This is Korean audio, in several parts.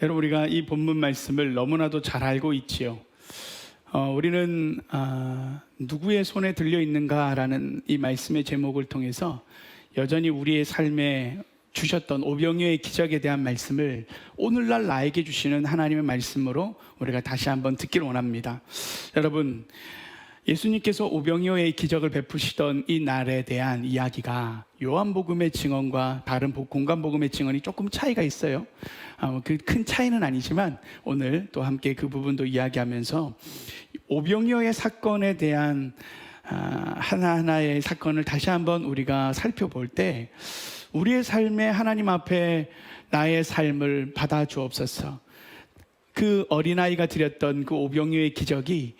여러분, 우리가 이 본문 말씀을 너무나도 잘 알고 있지요. 우리는 누구의 손에 들려 있는가라는 이 말씀의 제목을 통해서 여전히 우리의 삶에 주셨던 오병이어의 기적에 대한 말씀을 오늘날 나에게 주시는 하나님의 말씀으로 우리가 다시 한번 듣기를 원합니다. 여러분, 예수님께서 오병이어의 기적을 베푸시던 이 날에 대한 이야기가 요한복음의 증언과 다른 공간복음의 증언이 조금 차이가 있어요. 그 큰 차이는 아니지만 오늘 또 함께 그 부분도 이야기하면서 오병이어의 사건에 대한 하나하나의 사건을 다시 한번 우리가 살펴볼 때 우리의 삶에 하나님 앞에 나의 삶을 받아 주옵소서. 그 어린아이가 드렸던 그 오병이어의 기적이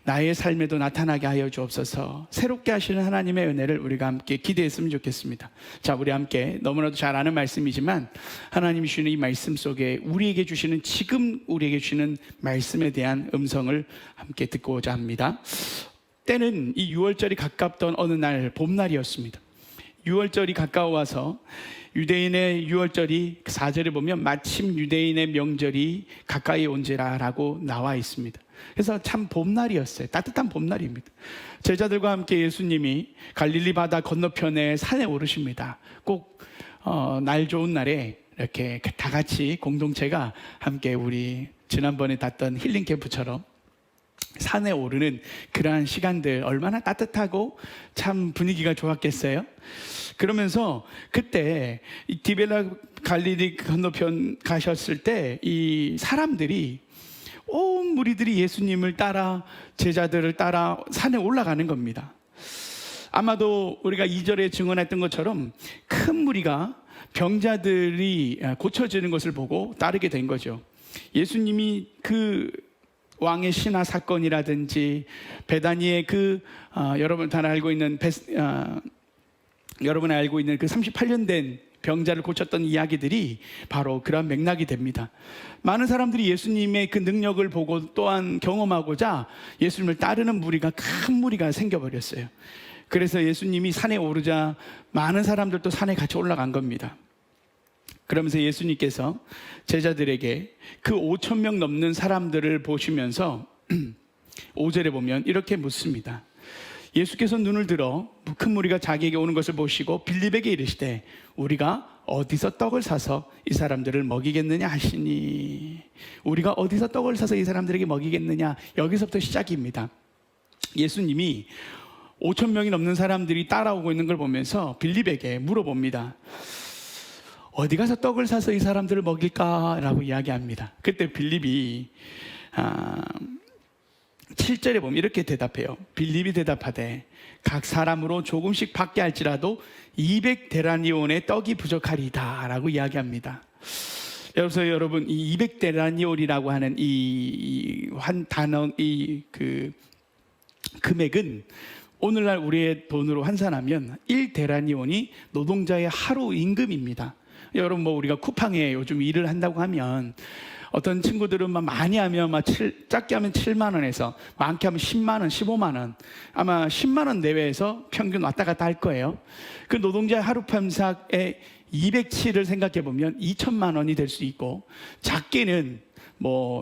나의 삶에도 나타나게 하여 주옵소서. 새롭게 하시는 하나님의 은혜를 우리가 함께 기대했으면 좋겠습니다. 자, 우리 함께 너무나도 잘 아는 말씀이지만 하나님이 주시는 이 말씀 속에 우리에게 주시는, 지금 우리에게 주시는 말씀에 대한 음성을 함께 듣고자 합니다. 때는 이 6월절이 가깝던 어느 날 봄날이었습니다. 6월절이 가까워와서 유대인의 6월절이 4절에 보면 마침 유대인의 명절이 가까이 온지라 라고 나와 있습니다. 그래서 참 봄날이었어요. 따뜻한 봄날입니다. 제자들과 함께 예수님이 갈릴리 바다 건너편에 산에 오르십니다. 꼭 날 좋은 날에 이렇게 다 같이 공동체가 함께 우리 지난번에 갔던 힐링 캠프처럼 산에 오르는 그러한 시간들, 얼마나 따뜻하고 참 분위기가 좋았겠어요. 그러면서 그때 이 디벨라 갈릴리 건너편 가셨을 때 이 사람들이, 온 무리들이 예수님을 따라, 제자들을 따라 산에 올라가는 겁니다. 아마도 우리가 2절에 증언했던 것처럼 큰 무리가 병자들이 고쳐지는 것을 보고 따르게 된 거죠. 예수님이 그 왕의 신화 사건이라든지 베다니의 여러분 다 알고 있는 여러분이 알고 있는 그 38년 된 병자를 고쳤던 이야기들이 바로 그런 맥락이 됩니다. 많은 사람들이 예수님의 그 능력을 보고 또한 경험하고자 예수님을 따르는 무리가, 큰 무리가 생겨버렸어요. 그래서 예수님이 산에 오르자 많은 사람들도 산에 같이 올라간 겁니다. 그러면서 예수님께서 제자들에게 그 5,000명 넘는 사람들을 보시면서 5절에 보면 이렇게 묻습니다. 예수께서 눈을 들어 큰 무리가 자기에게 오는 것을 보시고 빌립에게 이르시되 우리가 어디서 떡을 사서 이 사람들을 먹이겠느냐 하시니. 우리가 어디서 떡을 사서 이 사람들에게 먹이겠느냐, 여기서부터 시작입니다. 예수님이 5,000명이 넘는 사람들이 따라오고 있는 걸 보면서 빌립에게 물어봅니다. 어디 가서 떡을 사서 이 사람들을 먹일까라고 이야기합니다. 그때 빌립이 7절에 보면 이렇게 대답해요. 빌립이 대답하되 각 사람으로 조금씩 받게 할지라도 200데나리온의 떡이 부족하리다 라고 이야기합니다. 그래서 여러분, 이 200데나리온이라고 하는 이 금액은 오늘날 우리의 돈으로 환산하면 1데나리온이 노동자의 하루 임금입니다. 여러분, 우리가 쿠팡에 요즘 일을 한다고 하면 어떤 친구들은 많이 하면 작게 하면 7만 원에서 많게 하면 10만 원, 15만 원, 아마 10만 원 내외에서 평균 왔다 갔다 할 거예요. 그 노동자의 하루 평삭의 207을 생각해 보면 2천만 원이 될 수 있고, 작게는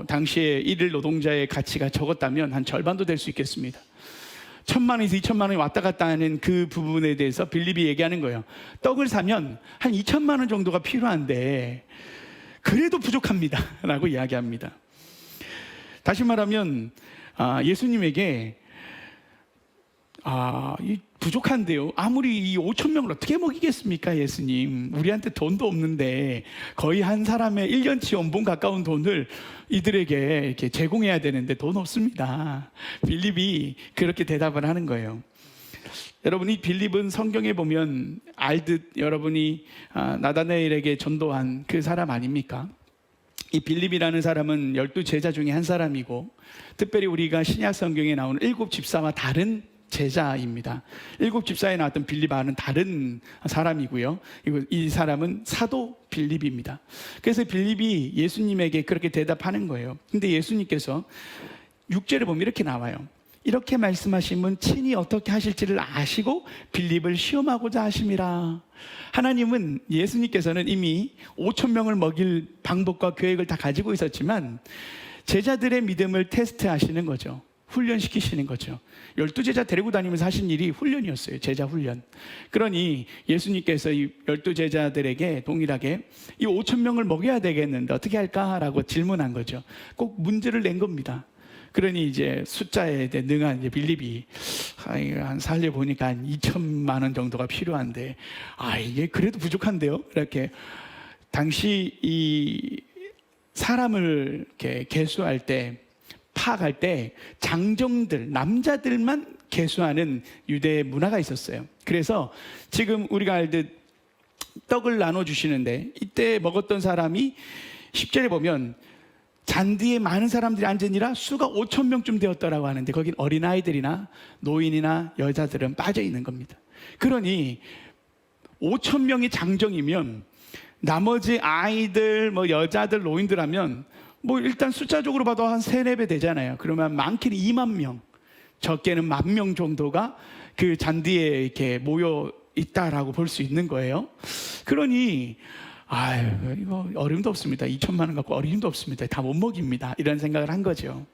당시에 일일 노동자의 가치가 적었다면 한 절반도 될 수 있겠습니다. 1,000만 원에서 2천만 원이 왔다 갔다 하는 그 부분에 대해서 빌립이 얘기하는 거예요. 떡을 사면 한 2천만 원 정도가 필요한데 그래도 부족합니다 라고 이야기합니다. 다시 말하면 예수님에게 부족한데요, 아무리 이 5,000명을 어떻게 먹이겠습니까 예수님, 우리한테 돈도 없는데 거의 한 사람의 1년치 연봉 가까운 돈을 이들에게 이렇게 제공해야 되는데 돈 없습니다. 빌립이 그렇게 대답을 하는 거예요. 여러분, 이 빌립은 성경에 보면 알듯 여러분이 나다나엘에게 전도한 그 사람 아닙니까? 이 빌립이라는 사람은 12제자 중에 한 사람이고, 특별히 우리가 신약 성경에 나오는 7집사와 다른 제자입니다. 7집사에 나왔던 빌립과는 다른 사람이고요. 이 사람은 사도 빌립입니다. 그래서 빌립이 예수님에게 그렇게 대답하는 거예요. 근데 예수님께서 6절에 보면 이렇게 나와요. 이렇게 말씀하시면 친히 어떻게 하실지를 아시고 빌립을 시험하고자 하심이라. 하나님은, 예수님께서는 이미 5천 명을 먹일 방법과 계획을 다 가지고 있었지만 제자들의 믿음을 테스트하시는 거죠. 훈련시키시는 거죠. 12제자 데리고 다니면서 하신 일이 훈련이었어요. 제자 훈련. 그러니 예수님께서 이 12제자들에게 동일하게 이 5천 명을 먹여야 되겠는데 어떻게 할까라고 질문한 거죠. 꼭 문제를 낸 겁니다. 그러니 이제 숫자에 능한 이제 빌립이 한 살려보니까 한 2천만 원 정도가 필요한데, 이게 그래도 부족한데요? 이렇게 당시 이 사람을 이렇게 계수할 때, 파악할 때 장정들, 남자들만 계수하는 유대의 문화가 있었어요. 그래서 지금 우리가 알듯 떡을 나눠주시는데 이때 먹었던 사람이 10절에 보면 잔디에 많은 사람들이 앉으니라 수가 5천 명쯤 되었더라고 하는데 거긴 어린아이들이나 노인이나 여자들은 빠져 있는 겁니다. 그러니 5천 명이 장정이면 나머지 아이들, 여자들, 노인들 하면 일단 숫자적으로 봐도 한 3, 4배 되잖아요. 그러면 많게는 2만 명, 적게는 10,000명 정도가 그 잔디에 이렇게 모여 있다라고 볼 수 있는 거예요. 그러니 이거 어림도 없습니다. 2천만 원 갖고 어림도 없습니다. 다 못 먹입니다. 이런 생각을 한 거죠.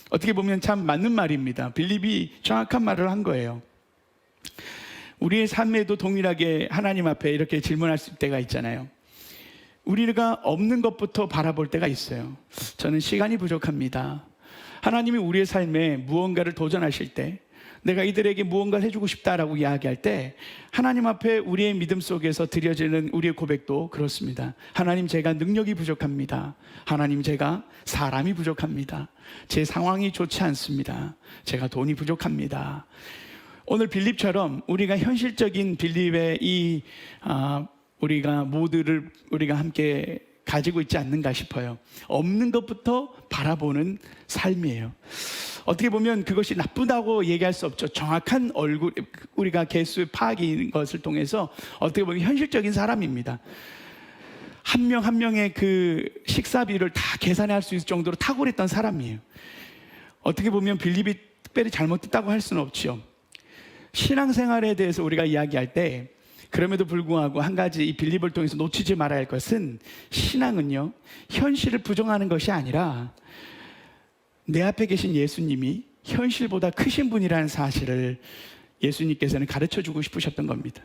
어떻게 보면 참 맞는 말입니다. 빌립이 정확한 말을 한 거예요. 우리의 삶에도 동일하게 하나님 앞에 이렇게 질문할 때가 있잖아요. 우리가 없는 것부터 바라볼 때가 있어요. 저는 시간이 부족합니다. 하나님이 우리의 삶에 무언가를 도전하실 때, 내가 이들에게 무언가를 해주고 싶다라고 이야기할 때 하나님 앞에 우리의 믿음 속에서 드려지는 우리의 고백도 그렇습니다. 하나님, 제가 능력이 부족합니다. 하나님, 제가 사람이 부족합니다. 제 상황이 좋지 않습니다. 제가 돈이 부족합니다. 오늘 빌립처럼 우리가 현실적인 빌립의 우리가 모두를 우리가 함께 가지고 있지 않는가 싶어요. 없는 것부터 바라보는 삶이에요. 어떻게 보면 그것이 나쁘다고 얘기할 수 없죠. 정확한 우리가 개수 파악인 것을 통해서 어떻게 보면 현실적인 사람입니다. 한 명 한 명의 그 식사비를 다 계산할 수 있을 정도로 탁월했던 사람이에요. 어떻게 보면 빌립이 특별히 잘못했다고 할 수는 없죠. 신앙생활에 대해서 우리가 이야기할 때 그럼에도 불구하고 한 가지 이 빌립을 통해서 놓치지 말아야 할 것은, 신앙은요, 현실을 부정하는 것이 아니라 내 앞에 계신 예수님이 현실보다 크신 분이라는 사실을 예수님께서는 가르쳐 주고 싶으셨던 겁니다.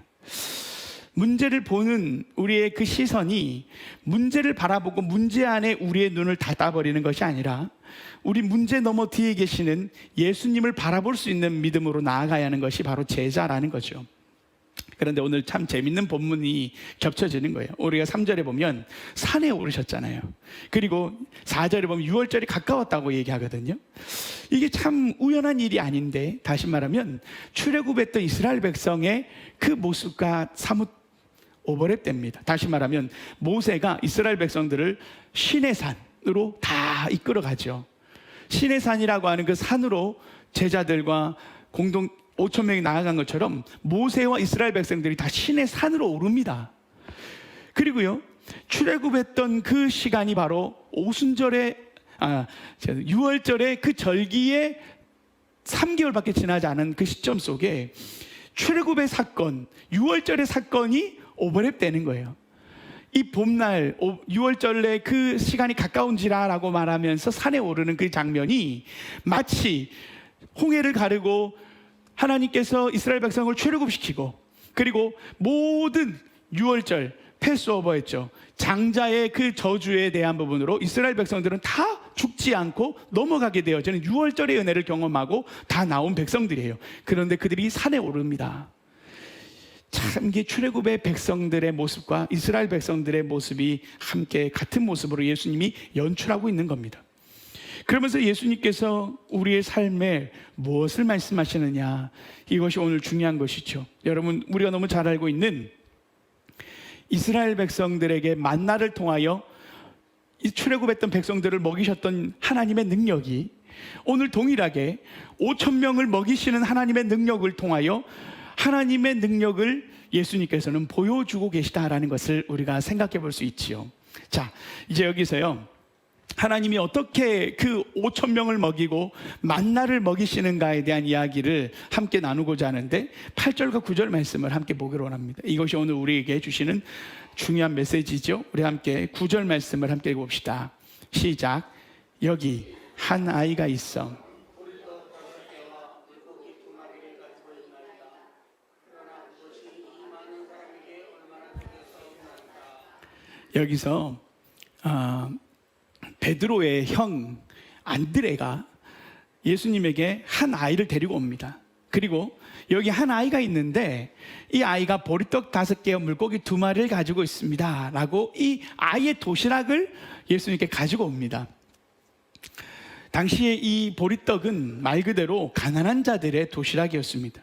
문제를 보는 우리의 그 시선이 문제를 바라보고 문제 안에 우리의 눈을 닫아버리는 것이 아니라 우리 문제 너머 뒤에 계시는 예수님을 바라볼 수 있는 믿음으로 나아가야 하는 것이 바로 제자라는 거죠. 그런데 오늘 참 재밌는 본문이 겹쳐지는 거예요. 우리가 3절에 보면 산에 오르셨잖아요. 그리고 4절에 보면 6월절이 가까웠다고 얘기하거든요. 이게 참 우연한 일이 아닌데, 다시 말하면 출애굽했던 이스라엘 백성의 그 모습과 사뭇 오버랩됩니다. 다시 말하면 모세가 이스라엘 백성들을 시내산으로 다 이끌어가죠. 시내산이라고 하는 그 산으로 제자들과 5천 명이 나아간 것처럼 모세와 이스라엘 백성들이 다 신의 산으로 오릅니다. 그리고요, 출애굽했던 그 시간이 바로 6월절의 그 절기에 3개월밖에 지나지 않은 그 시점 속에 출애굽의 사건, 6월절의 사건이 오버랩되는 거예요. 이 봄날 6월절에 그 시간이 가까운지라라고 말하면서 산에 오르는 그 장면이 마치 홍해를 가르고 하나님께서 이스라엘 백성을 출애굽시키고, 그리고 모든 6월절 패스오버했죠. 장자의 그 저주에 대한 부분으로 이스라엘 백성들은 다 죽지 않고 넘어가게 되어지는 6월절의 은혜를 경험하고 다 나온 백성들이에요. 그런데 그들이 산에 오릅니다. 참 이게 출애굽의 백성들의 모습과 이스라엘 백성들의 모습이 함께 같은 모습으로 예수님이 연출하고 있는 겁니다. 그러면서 예수님께서 우리의 삶에 무엇을 말씀하시느냐, 이것이 오늘 중요한 것이죠. 여러분, 우리가 너무 잘 알고 있는 이스라엘 백성들에게 만나를 통하여 출애굽했던 백성들을 먹이셨던 하나님의 능력이 오늘 동일하게 5천 명을 먹이시는 하나님의 능력을 통하여 하나님의 능력을 예수님께서는 보여주고 계시다라는 것을 우리가 생각해 볼 수 있지요. 자, 이제 여기서요, 하나님이 어떻게 그 5천 명을 먹이고 만나를 먹이시는가에 대한 이야기를 함께 나누고자 하는데 8절과 9절 말씀을 함께 보기로 원합니다. 이것이 오늘 우리에게 주시는 중요한 메시지죠. 우리 함께 9절 말씀을 함께 읽어봅시다. 시작. 여기 한 아이가 있어. 여기서 베드로의 형 안드레가 예수님에게 한 아이를 데리고 옵니다. 그리고 여기 한 아이가 있는데 이 아이가 보리떡 5개와 물고기 2마리를 가지고 있습니다 라고 이 아이의 도시락을 예수님께 가지고 옵니다. 당시에 이 보리떡은 말 그대로 가난한 자들의 도시락이었습니다.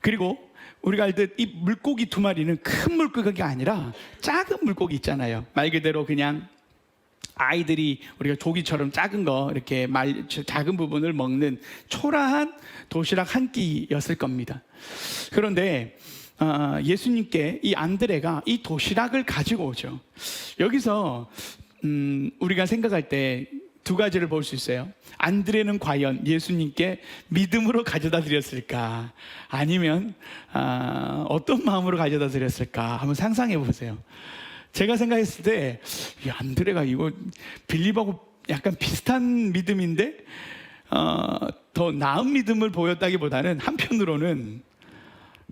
그리고 우리가 알듯 이 물고기 2마리는 큰 물고기가 아니라 작은 물고기 있잖아요. 말 그대로 그냥 아이들이 우리가 조기처럼 작은 거 이렇게 작은 부분을 먹는 초라한 도시락 한 끼였을 겁니다. 그런데 예수님께 이 안드레가 이 도시락을 가지고 오죠. 여기서 우리가 생각할 때 2가지를 볼 수 있어요. 안드레는 과연 예수님께 믿음으로 가져다 드렸을까? 아니면 어떤 마음으로 가져다 드렸을까? 한번 상상해 보세요. 제가 생각했을 때 안드레가 이거 빌립하고 약간 비슷한 믿음인데 더 나은 믿음을 보였다기보다는 한편으로는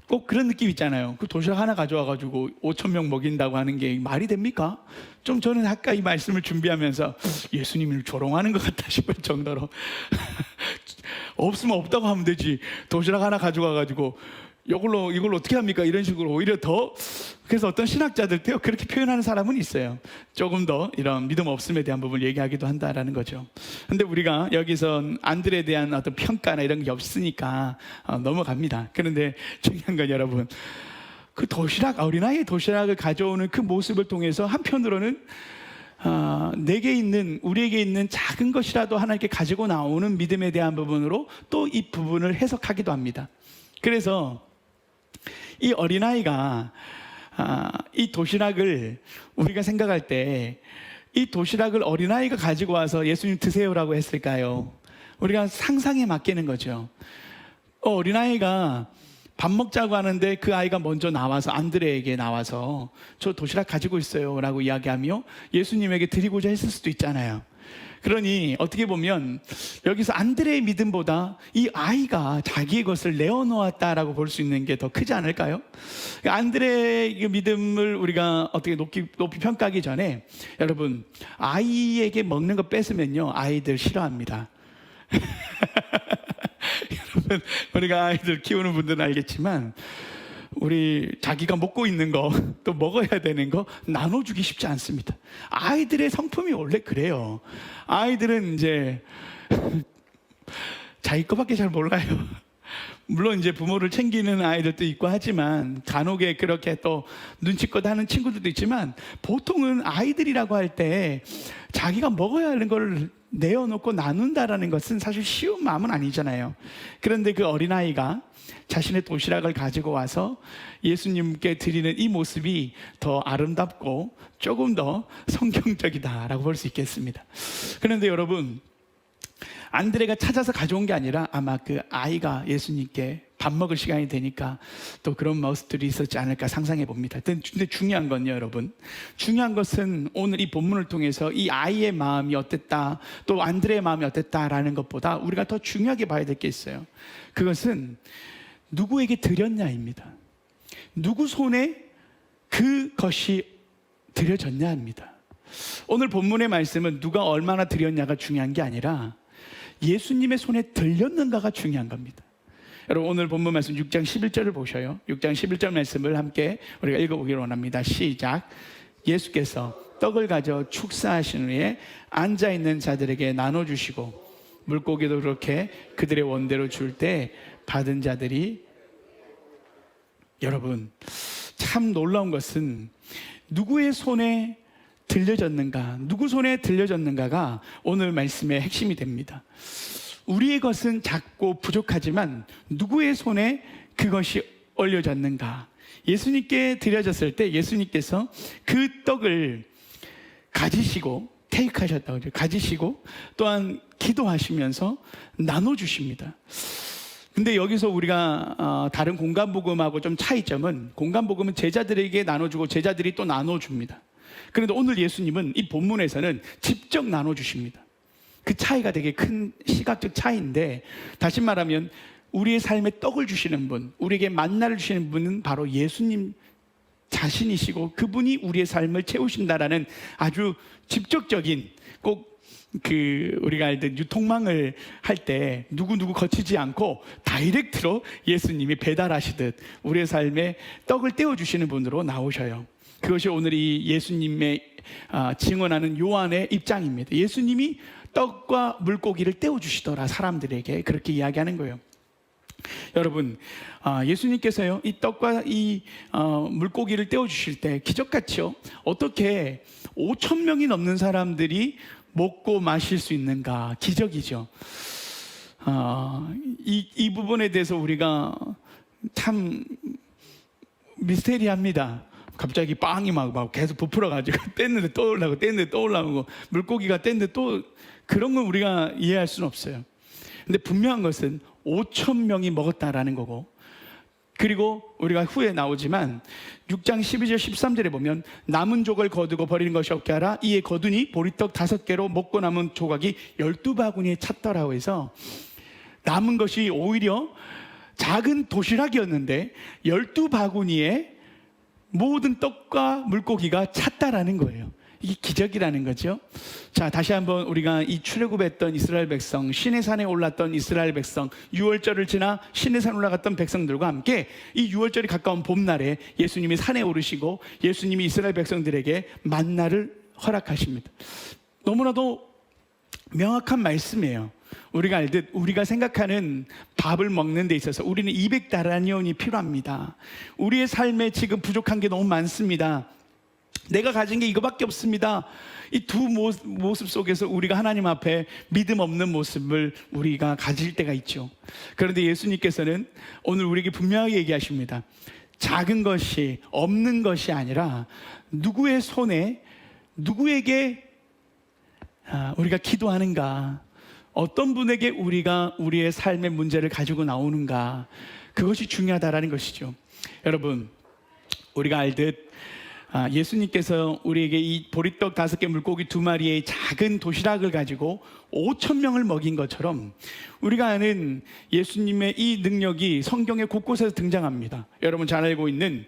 꼭 그런 느낌 있잖아요. 그 도시락 하나 가져와가지고 5천 명 먹인다고 하는 게 말이 됩니까? 좀 저는 아까 이 말씀을 준비하면서 예수님을 조롱하는 것 같다 싶을 정도로 없으면 없다고 하면 되지 도시락 하나 가져와가지고 이걸로 어떻게 합니까? 이런 식으로 오히려 더. 그래서 어떤 신학자들도요 그렇게 표현하는 사람은 있어요. 조금 더 이런 믿음 없음에 대한 부분을 얘기하기도 한다라는 거죠. 근데 우리가 여기서 안드레에 대한 어떤 평가나 이런 게 없으니까 넘어갑니다. 그런데 중요한 건 여러분, 그 도시락, 어린아이의 도시락을 가져오는 그 모습을 통해서 한편으로는 우리에게 있는 작은 것이라도 하나님께 가지고 나오는 믿음에 대한 부분으로 또 이 부분을 해석하기도 합니다. 그래서 이 어린아이가 이 도시락을 우리가 생각할 때 이 도시락을 어린아이가 가지고 와서 예수님 드세요라고 했을까요? 우리가 상상에 맡기는 거죠. 어린아이가 밥 먹자고 하는데 그 아이가 먼저 나와서 안드레에게 나와서 저 도시락 가지고 있어요 라고 이야기하며 예수님에게 드리고자 했을 수도 있잖아요. 그러니 어떻게 보면 여기서 안드레의 믿음보다 이 아이가 자기의 것을 내어놓았다라고 볼 수 있는 게 더 크지 않을까요? 안드레의 믿음을 우리가 어떻게 높이 평가하기 전에 여러분, 아이에게 먹는 거 뺏으면요 아이들 싫어합니다. 여러분, 우리가 아이들 키우는 분들은 알겠지만 우리 자기가 먹고 있는 거 또 먹어야 되는 거 나눠주기 쉽지 않습니다. 아이들의 성품이 원래 그래요. 아이들은 이제 자기 거밖에 잘 몰라요. 물론 이제 부모를 챙기는 아이들도 있고 하지만 간혹에 그렇게 또 눈치껏 하는 친구들도 있지만 보통은 아이들이라고 할 때 자기가 먹어야 하는 걸 내어놓고 나눈다라는 것은 사실 쉬운 마음은 아니잖아요. 그런데 그 어린아이가 자신의 도시락을 가지고 와서 예수님께 드리는 이 모습이 더 아름답고 조금 더 성경적이다라고 볼 수 있겠습니다. 그런데 여러분, 안드레가 찾아서 가져온 게 아니라 아마 그 아이가 예수님께 밥 먹을 시간이 되니까 또 그런 모습들이 있었지 않을까 상상해 봅니다. 근데 중요한 건요, 여러분, 중요한 것은 오늘 이 본문을 통해서 이 아이의 마음이 어땠다, 또 안드레의 마음이 어땠다라는 것보다 우리가 더 중요하게 봐야 될 게 있어요. 그것은 누구에게 드렸냐입니다. 누구 손에 그것이 드려졌냐입니다. 오늘 본문의 말씀은 누가 얼마나 드렸냐가 중요한 게 아니라 예수님의 손에 들렸는가가 중요한 겁니다. 여러분, 오늘 본문 말씀 6장 11절을 보셔요. 6장 11절 말씀을 함께 우리가 읽어보기를 원합니다. 시작. 예수께서 떡을 가져 축사하신 후에 앉아있는 자들에게 나눠주시고 물고기도 그렇게 그들의 원대로 줄 때 받은 자들이, 여러분, 참 놀라운 것은 누구의 손에 들려졌는가, 누구 손에 들려졌는가가 오늘 말씀의 핵심이 됩니다. 우리의 것은 작고 부족하지만 누구의 손에 그것이 올려졌는가. 예수님께 드려졌을 때 예수님께서 그 떡을 가지시고 테이크하셨다고 그죠? 가지시고 또한 기도하시면서 나눠주십니다. 근데 여기서 우리가 다른 공간복음하고 좀 차이점은, 공간복음은 제자들에게 나눠주고 제자들이 또 나눠줍니다. 그런데 오늘 예수님은 이 본문에서는 직접 나눠주십니다. 그 차이가 되게 큰 시각적 차이인데, 다시 말하면 우리의 삶에 떡을 주시는 분, 우리에게 만나를 주시는 분은 바로 예수님 자신이시고, 그분이 우리의 삶을 채우신다라는 아주 직접적인, 꼭 우리가 알던 유통망을 할 때 누구 거치지 않고 다이렉트로 예수님이 배달하시듯 우리의 삶에 떡을 떼어주시는 분으로 나오셔요. 그것이 오늘 이 예수님의 증언하는 요한의 입장입니다. 예수님이 떡과 물고기를 떼어주시더라, 사람들에게 그렇게 이야기하는 거예요. 여러분, 예수님께서요, 이 떡과 이 물고기를 떼어주실 때 기적같이요, 어떻게 5천 명이 넘는 사람들이 먹고 마실 수 있는가, 기적이죠. 이 부분에 대해서 우리가 참 미스테리합니다. 갑자기 빵이 막 계속 부풀어가지고 뗐는데 또 올라오고 뗐는데 또 올라오고, 물고기가 뗐는데 또, 그런 건 우리가 이해할 수는 없어요. 근데 분명한 것은 5천 명이 먹었다라는 거고, 그리고 우리가 후에 나오지만 6장 12절 13절에 보면 남은 조각을 거두고 버리는 것이 없게 하라. 이에 거두니 보리떡 5개로 먹고 남은 조각이 12바구니에 찼더라고 해서, 남은 것이 오히려 작은 도시락이었는데 12바구니에 모든 떡과 물고기가 찼다라는 거예요. 이게 기적이라는 거죠. 자, 다시 한번 우리가 이 출애굽했던 이스라엘 백성, 시내산에 올랐던 이스라엘 백성, 유월절을 지나 시내산 올라갔던 백성들과 함께 이 유월절이 가까운 봄날에 예수님이 산에 오르시고 예수님이 이스라엘 백성들에게 만나를 허락하십니다. 너무나도 명확한 말씀이에요. 우리가 알듯 우리가 생각하는 밥을 먹는 데 있어서 우리는 200다라니온이 필요합니다. 우리의 삶에 지금 부족한 게 너무 많습니다. 내가 가진 게 이거밖에 없습니다. 이 두 모습 속에서 우리가 하나님 앞에 믿음 없는 모습을 우리가 가질 때가 있죠. 그런데 예수님께서는 오늘 우리에게 분명하게 얘기하십니다. 작은 것이, 없는 것이 아니라 누구의 손에, 누구에게 우리가 기도하는가, 어떤 분에게 우리가 우리의 삶의 문제를 가지고 나오는가, 그것이 중요하다라는 것이죠. 여러분, 우리가 알듯 예수님께서 우리에게 이 보리떡 5개 물고기 2마리의 작은 도시락을 가지고 5천 명을 먹인 것처럼, 우리가 아는 예수님의 이 능력이 성경의 곳곳에서 등장합니다. 여러분 잘 알고 있는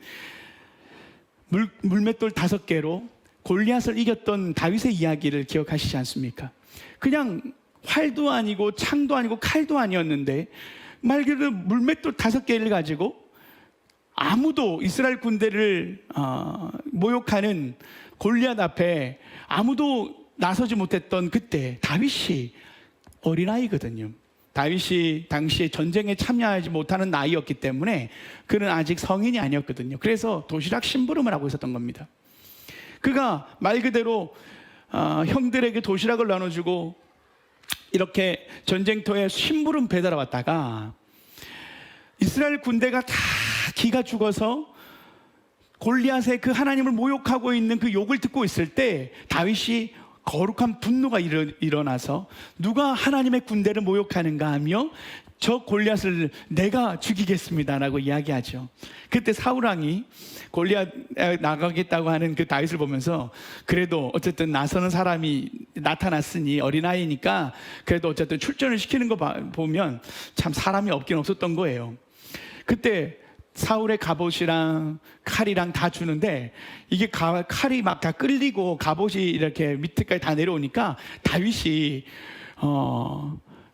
물맷돌 5개로 골리앗을 이겼던 다윗의 이야기를 기억하시지 않습니까? 그냥 활도 아니고 창도 아니고 칼도 아니었는데 말 그대로 물맷돌 5개를 가지고 아무도 이스라엘 군대를 모욕하는 골리앗 앞에 아무도 나서지 못했던 그때, 다윗이 어린아이거든요. 다윗이 당시에 전쟁에 참여하지 못하는 나이였기 때문에 그는 아직 성인이 아니었거든요. 그래서 도시락 심부름을 하고 있었던 겁니다. 그가 말 그대로 형들에게 도시락을 나눠주고 이렇게 전쟁터에 심부름 배달해 왔다가 이스라엘 군대가 다 기가 죽어서 골리앗의 그 하나님을 모욕하고 있는 그 욕을 듣고 있을 때 다윗이 거룩한 분노가 일어나서 누가 하나님의 군대를 모욕하는가 하며 저 골리앗을 내가 죽이겠습니다라고 이야기하죠. 그때 사울왕이 골리앗 나가겠다고 하는 그 다윗을 보면서 그래도 어쨌든 나서는 사람이 나타났으니 어린아이니까 그래도 어쨌든 출전을 시키는 거 보면 참 사람이 없긴 없었던 거예요. 그때 사울의 갑옷이랑 칼이랑 다 주는데 이게 칼이 막 다 끌리고 갑옷이 이렇게 밑에까지 다 내려오니까 다윗이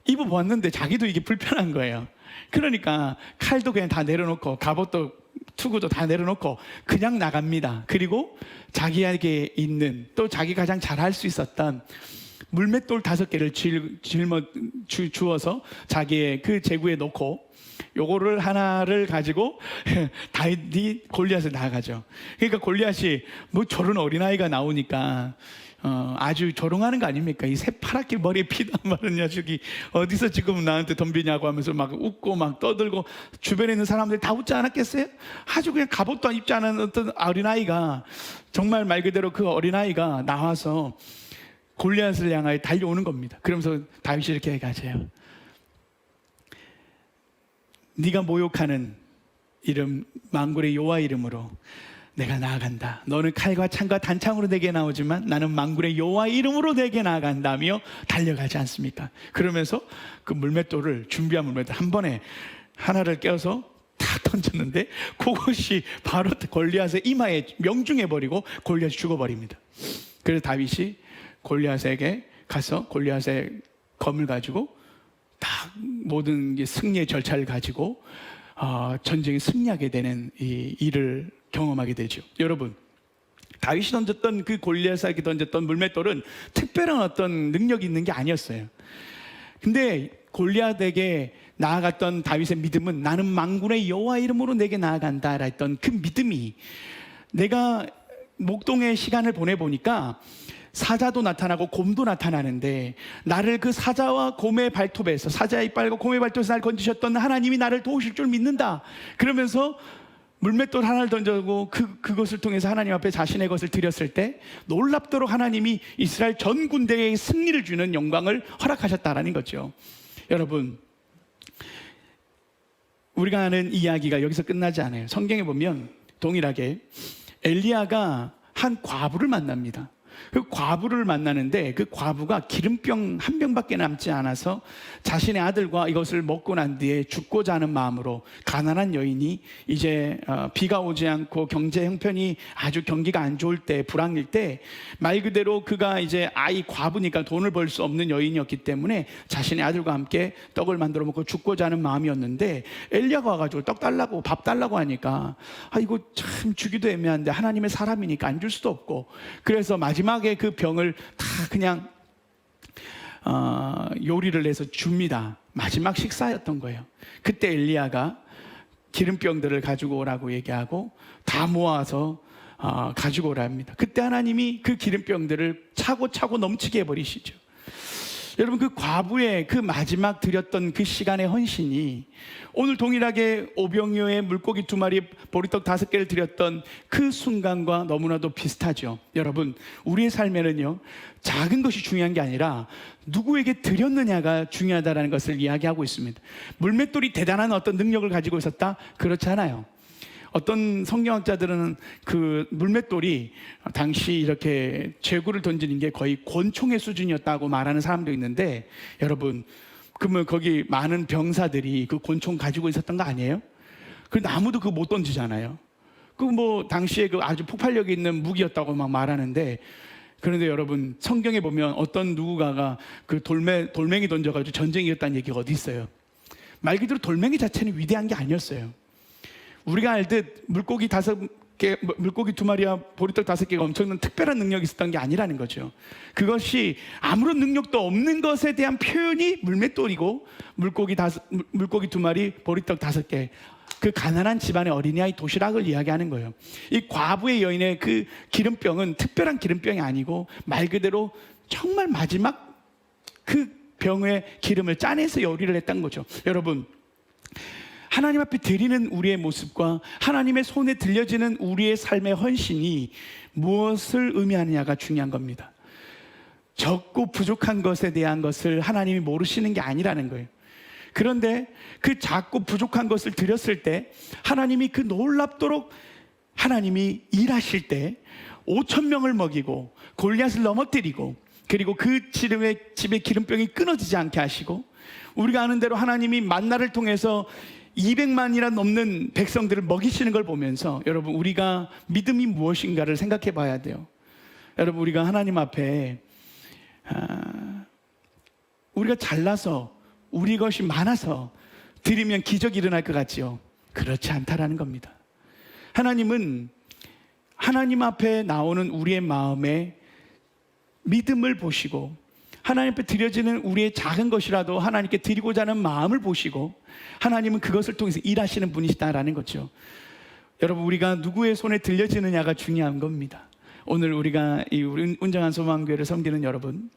입어보았는데 자기도 이게 불편한 거예요. 그러니까 칼도 그냥 다 내려놓고 갑옷도 투구도 다 내려놓고 그냥 나갑니다. 그리고 자기에게 있는, 또 자기 가장 잘할 수 있었던 물맷돌 5개를 주어서 자기의 그 제구에 놓고 요거를 하나를 가지고 다윗이 골리앗을 나가죠. 그러니까 골리앗이 뭐 저런 어린아이가 나오니까 아주 조롱하는 거 아닙니까? 이 새파랗게 머리에 피도 안 마른 녀석이 어디서 지금 나한테 덤비냐고 하면서 막 웃고 막 떠들고 주변에 있는 사람들이 다 웃지 않았겠어요? 아주 그냥 갑옷도 입지 않은 어떤 어린아이가, 정말 말 그대로 그 어린아이가 나와서 골리앗을 향하여 달려오는 겁니다. 그러면서 다윗이 이렇게 얘기하세요. 네가 모욕하는 이름 만군의 여호와 이름으로 내가 나아간다. 너는 칼과 창과 단창으로 내게 나오지만 나는 만군의 여호와 이름으로 내게 나아간다며 달려가지 않습니까? 그러면서 그 물맷돌을 준비한 물맷돌 한 번에 하나를 껴서 다 던졌는데 그것이 바로 골리앗의 이마에 명중해 버리고 골리앗이 죽어버립니다. 그래서 다윗이 골리앗에게 가서 골리앗의 검을 가지고 다 모든 승리의 절차를 가지고 전쟁에 승리하게 되는 이 일을 경험하게 되죠. 여러분, 다윗이 던졌던 그 골리앗에게 던졌던 물맷돌은 특별한 어떤 능력이 있는 게 아니었어요. 근데 골리앗에게 나아갔던 다윗의 믿음은 나는 만군의 여호와 이름으로 내게 나아간다라 했던 그 믿음이, 내가 목동에 시간을 보내보니까 사자도 나타나고 곰도 나타나는데 나를 그 사자와 곰의 발톱에서, 사자의 이빨과 곰의 발톱에서 날 건지셨던 하나님이 나를 도우실 줄 믿는다. 그러면서 물맷돌 하나를 던져고 그것을 통해서 하나님 앞에 자신의 것을 드렸을 때 놀랍도록 하나님이 이스라엘 전 군대에 승리를 주는 영광을 허락하셨다라는 거죠. 여러분, 우리가 아는 이야기가 여기서 끝나지 않아요. 성경에 보면 동일하게 엘리야가 한 과부를 만납니다. 그 과부를 만나는데 그 과부가 기름병 한 병밖에 남지 않아서 자신의 아들과 이것을 먹고 난 뒤에 죽고자 하는 마음으로, 가난한 여인이 이제 비가 오지 않고 경제 형편이 아주 경기가 안 좋을 때, 불황일 때 말 그대로 그가 이제 아이 과부니까 돈을 벌 수 없는 여인이었기 때문에 자신의 아들과 함께 떡을 만들어 먹고 죽고자 하는 마음이었는데 엘리야가 와가지고 떡 달라고 밥 달라고 하니까 이거 참 주기도 애매한데 하나님의 사람이니까 안 줄 수도 없고, 그래서 마지막에 그 병을 다 그냥 요리를 해서 줍니다. 마지막 식사였던 거예요. 그때 엘리야가 기름병들을 가지고 오라고 얘기하고 다 모아서 가지고 오라 합니다. 그때 하나님이 그 기름병들을 차고 넘치게 해버리시죠. 여러분, 그 과부의 그 마지막 드렸던 그 시간의 헌신이 오늘 동일하게 오병이어의 물고기 2마리, 보리떡 5개를 드렸던 그 순간과 너무나도 비슷하죠. 여러분, 우리의 삶에는요, 작은 것이 중요한 게 아니라 누구에게 드렸느냐가 중요하다는 것을 이야기하고 있습니다. 물맷돌이 대단한 어떤 능력을 가지고 있었다? 그렇지 않아요. 어떤 성경학자들은 그 물맷돌이 당시 이렇게 제구를 던지는 게 거의 권총의 수준이었다고 말하는 사람도 있는데, 여러분, 그러면 거기 많은 병사들이 그 권총 가지고 있었던 거 아니에요? 그런데 아무도 그거 못 던지잖아요. 그 뭐 당시에 그 아주 폭발력이 있는 무기였다고 막 말하는데, 그런데 여러분, 성경에 보면 어떤 누군가가 그 돌멩이 던져가지고 전쟁이 이겼다는 얘기가 어디 있어요? 말 그대로 돌멩이 자체는 위대한 게 아니었어요. 우리가 알듯 물고기 5개, 물고기 2마리와 보리떡 5개가 엄청난 특별한 능력이 있었던 게 아니라는 거죠. 그것이 아무런 능력도 없는 것에 대한 표현이 물맷돌이고, 물고기 2마리, 보리떡 5개, 그 가난한 집안의 어린이의 도시락을 이야기하는 거예요. 이 과부의 여인의 그 기름병은 특별한 기름병이 아니고 말 그대로 정말 마지막 그 병의 기름을 짜내서 요리를 했다는 거죠. 여러분, 하나님 앞에 드리는 우리의 모습과 하나님의 손에 들려지는 우리의 삶의 헌신이 무엇을 의미하느냐가 중요한 겁니다. 적고 부족한 것에 대한 것을 하나님이 모르시는 게 아니라는 거예요. 그런데 그 작고 부족한 것을 드렸을 때 하나님이 그 놀랍도록 하나님이 일하실 때 5,000명을 먹이고 골리앗을 넘어뜨리고, 그리고 그 집에 기름병이 끊어지지 않게 하시고, 우리가 아는 대로 하나님이 만나를 통해서 200만이나 넘는 백성들을 먹이시는 걸 보면서, 여러분, 우리가 믿음이 무엇인가를 생각해 봐야 돼요. 여러분, 우리가 하나님 앞에 우리가 잘나서 우리 것이 많아서 드리면 기적이 일어날 것 같지요? 그렇지 않다라는 겁니다. 하나님은 하나님 앞에 나오는 우리의 마음에 믿음을 보시고, 하나님 앞에 드려지는 우리의 작은 것이라도 하나님께 드리고자 하는 마음을 보시고, 하나님은 그것을 통해서 일하시는 분이시다라는 거죠. 여러분, 우리가 누구의 손에 들려지느냐가 중요한 겁니다. 오늘 우리가 이 운정한 소망교회를 섬기는 여러분,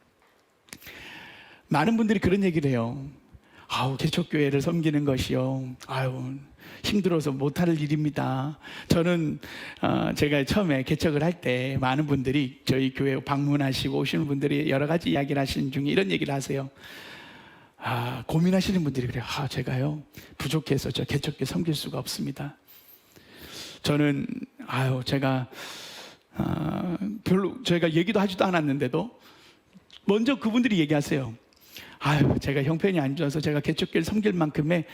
많은 분들이 그런 얘기를 해요. 개척교회를 섬기는 것이요, 힘들어서 못할 일입니다. 저는 제가 처음에 개척을 할 때 많은 분들이 저희 교회 방문하시고 오시는 분들이 여러 가지 이야기를 하시는 중에 이런 얘기를 하세요. 고민하시는 분들이 그래요. 제가요 부족해서 저 개척교회 섬길 수가 없습니다. 저는 제가 별로 저희가 얘기도 하지도 않았는데도 먼저 그분들이 얘기하세요. 제가 형편이 안 좋아서 제가 개척교회를 섬길 만큼의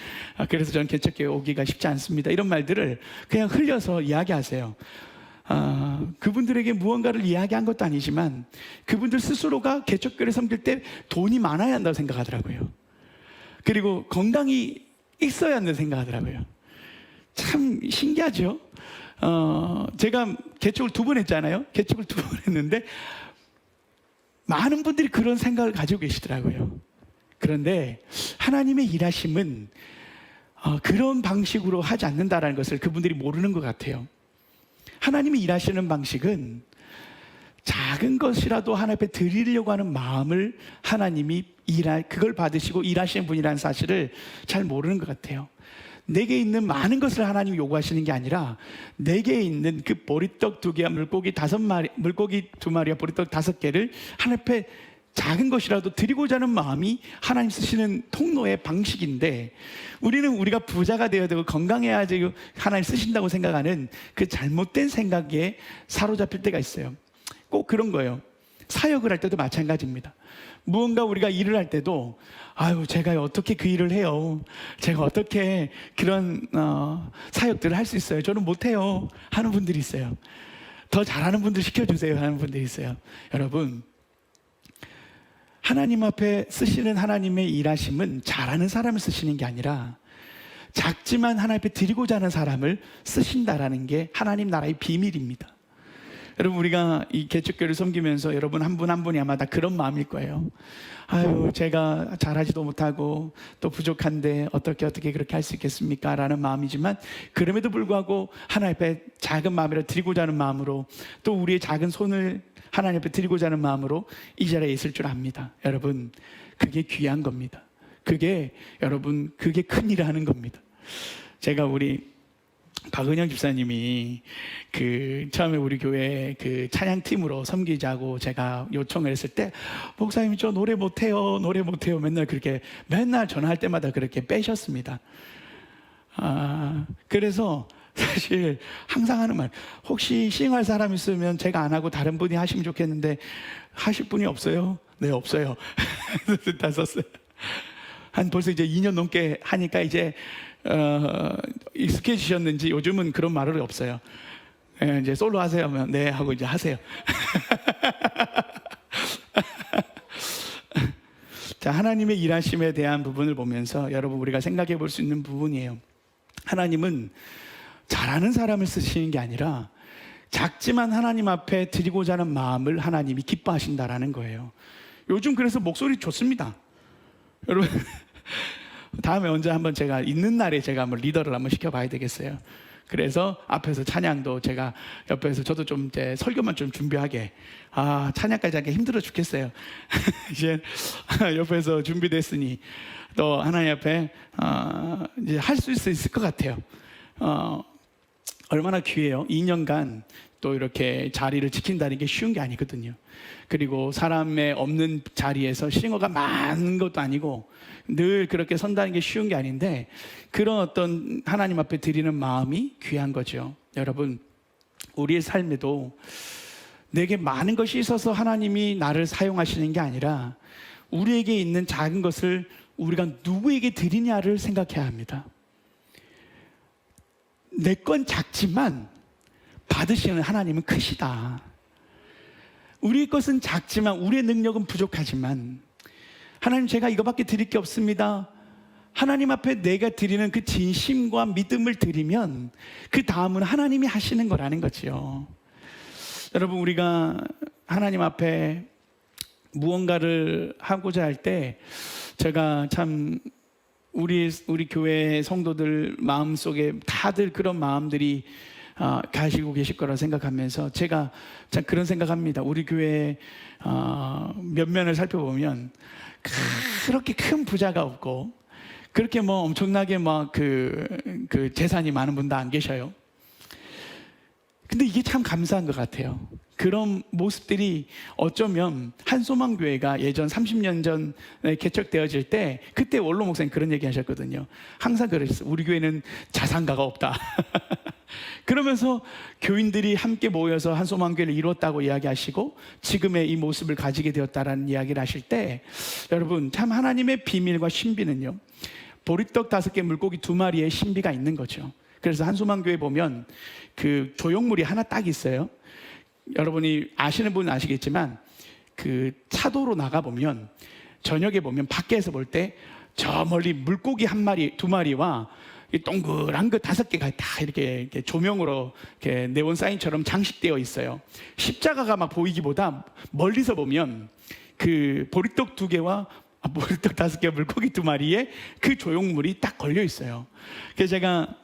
그래서 저는 개척교회 오기가 쉽지 않습니다. 이런 말들을 그냥 흘려서 이야기하세요. 그분들에게 무언가를 이야기한 것도 아니지만 그분들 스스로가 개척교회를 섬길 때 돈이 많아야 한다고 생각하더라고요. 그리고 건강이 있어야 한다고 생각하더라고요. 참 신기하죠. 제가 개척을 2번 했잖아요. 개척을 2번 했는데 많은 분들이 그런 생각을 가지고 계시더라고요. 그런데 하나님의 일하심은 그런 방식으로 하지 않는다는 것을 그분들이 모르는 것 같아요. 하나님이 일하시는 방식은 작은 것이라도 하나님 앞에 드리려고 하는 마음을 하나님이 그걸 받으시고 일하시는 분이라는 사실을 잘 모르는 것 같아요. 내게 있는 많은 것을 하나님이 요구하시는 게 아니라 내게 있는 그 보리떡 2개와 물고기 5마리, 물고기 2마리와 보리떡 5개를 하나님 앞에 작은 것이라도 드리고자 하는 마음이 하나님 쓰시는 통로의 방식인데, 우리는 우리가 부자가 되어야 되고 건강해야 되고 하나님 쓰신다고 생각하는 그 잘못된 생각에 사로잡힐 때가 있어요. 꼭 그런 거예요. 사역을 할 때도 마찬가지입니다. 무언가 우리가 일을 할 때도 제가 어떻게 그 일을 해요? 제가 어떻게 그런 사역들을 할 수 있어요? 저는 못해요 하는 분들이 있어요. 더 잘하는 분들 시켜주세요 하는 분들이 있어요. 여러분, 하나님 앞에 쓰시는 하나님의 일하심은 잘하는 사람을 쓰시는 게 아니라 작지만 하나님 앞에 드리고자 하는 사람을 쓰신다라는 게 하나님 나라의 비밀입니다. 여러분, 우리가 이 개척교회를 섬기면서 여러분 한 분 한 분이 아마 다 그런 마음일 거예요. 제가 잘하지도 못하고 또 부족한데 어떻게 그렇게 할 수 있겠습니까? 라는 마음이지만, 그럼에도 불구하고 하나님 앞에 작은 마음이라 드리고자 하는 마음으로, 또 우리의 작은 손을 하나님 앞에 드리고자 하는 마음으로 이 자리에 있을 줄 압니다. 여러분, 그게 귀한 겁니다. 그게 큰 일을 하는 겁니다. 제가 우리 박은영 집사님이 처음에 우리 교회 찬양팀으로 섬기자고 제가 요청을 했을 때, 목사님 저 노래 못해요 맨날 맨날 전화할 때마다 그렇게 빼셨습니다. 그래서 사실 항상 하는 말, 혹시 싱할 사람 있으면 제가 안 하고 다른 분이 하시면 좋겠는데 하실 분이 없어요? 네, 없어요. 다 썼어요. 벌써 이제 2년 넘게 하니까 이제 익숙해지셨는지 요즘은 그런 말은 없어요. 이제 솔로 하세요 하면 네 하고 이제 하세요. 자, 하나님의 일하심에 대한 부분을 보면서 여러분, 우리가 생각해 볼 수 있는 부분이에요. 하나님은 잘하는 사람을 쓰시는 게 아니라 작지만 하나님 앞에 드리고자 하는 마음을 하나님이 기뻐하신다라는 거예요. 요즘 그래서 목소리 좋습니다. 여러분, 다음에 언제 한번 제가 있는 날에 제가 한번 리더를 한번 시켜봐야 되겠어요. 그래서 앞에서 찬양도 제가 옆에서 저도 좀 이제 설교만 좀 준비하게, 찬양까지 하기 힘들어 죽겠어요. 이제 옆에서 준비됐으니 또 하나님 앞에 이제 할 수 있을 것 같아요. 얼마나 귀해요. 2년간 또 이렇게 자리를 지킨다는 게 쉬운 게 아니거든요. 그리고 사람의 없는 자리에서 싱어가 많은 것도 아니고 늘 그렇게 선다는 게 쉬운 게 아닌데, 그런 어떤 하나님 앞에 드리는 마음이 귀한 거죠. 여러분, 우리의 삶에도 내게 많은 것이 있어서 하나님이 나를 사용하시는 게 아니라 우리에게 있는 작은 것을 우리가 누구에게 드리냐를 생각해야 합니다. 내 건 작지만 받으시는 하나님은 크시다. 우리 것은 작지만, 우리의 능력은 부족하지만, 하나님 제가 이거밖에 드릴 게 없습니다. 하나님 앞에 내가 드리는 그 진심과 믿음을 드리면 그 다음은 하나님이 하시는 거라는 거죠. 여러분, 우리가 하나님 앞에 무언가를 하고자 할 때, 제가 참 우리 교회 성도들 마음속에 다들 그런 마음들이 가지고 계실 거라 생각하면서 제가 참 그런 생각합니다. 우리 교회 몇 면을 살펴보면 그렇게 큰 부자가 없고 그렇게 뭐 엄청나게 그 재산이 많은 분도 안 계셔요. 근데 이게 참 감사한 것 같아요. 그런 모습들이 어쩌면 한소망교회가 예전 30년 전에 개척되어질 때, 그때 원로 목사님 그런 얘기 하셨거든요. 항상 그랬어요. 우리 교회는 자산가가 없다. 그러면서 교인들이 함께 모여서 한소망교회를 이뤘다고 이야기하시고 지금의 이 모습을 가지게 되었다라는 이야기를 하실 때, 여러분 참 하나님의 비밀과 신비는요, 보리떡 5개 물고기 2마리의 신비가 있는 거죠. 그래서 한소망교회 보면 그 조형물이 하나 딱 있어요. 여러분이 아시는 분은 아시겠지만 그 차도로 나가보면 저녁에 보면 밖에서 볼 때 저 멀리 물고기 1마리 2마리와 이 동그란 거 5개가 다 이렇게 조명으로 이렇게 네온 사인처럼 장식되어 있어요. 십자가가 막 보이기보다 멀리서 보면 그 보리떡 2개와 보리떡 5개 물고기 2마리에 그 조형물이 딱 걸려 있어요. 그래서 제가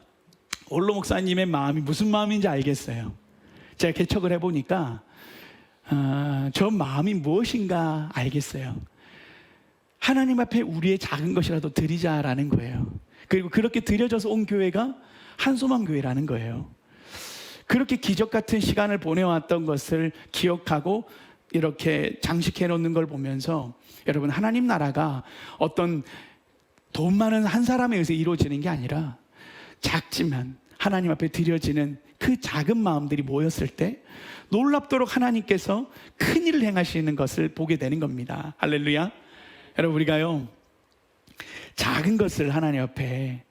원로 목사님의 마음이 무슨 마음인지 알겠어요. 제가 개척을 해보니까 저 마음이 무엇인가 알겠어요. 하나님 앞에 우리의 작은 것이라도 드리자라는 거예요. 그리고 그렇게 드려져서 온 교회가 한소망교회라는 거예요. 그렇게 기적 같은 시간을 보내왔던 것을 기억하고 이렇게 장식해 놓는 걸 보면서, 여러분 하나님 나라가 어떤 돈 많은 한 사람에 의해서 이루어지는 게 아니라 작지만 하나님 앞에 드려지는 그 작은 마음들이 모였을 때 놀랍도록 하나님께서 큰 일을 행하시는 것을 보게 되는 겁니다. 할렐루야. 여러분 우리가요, 작은 것을 하나님 앞에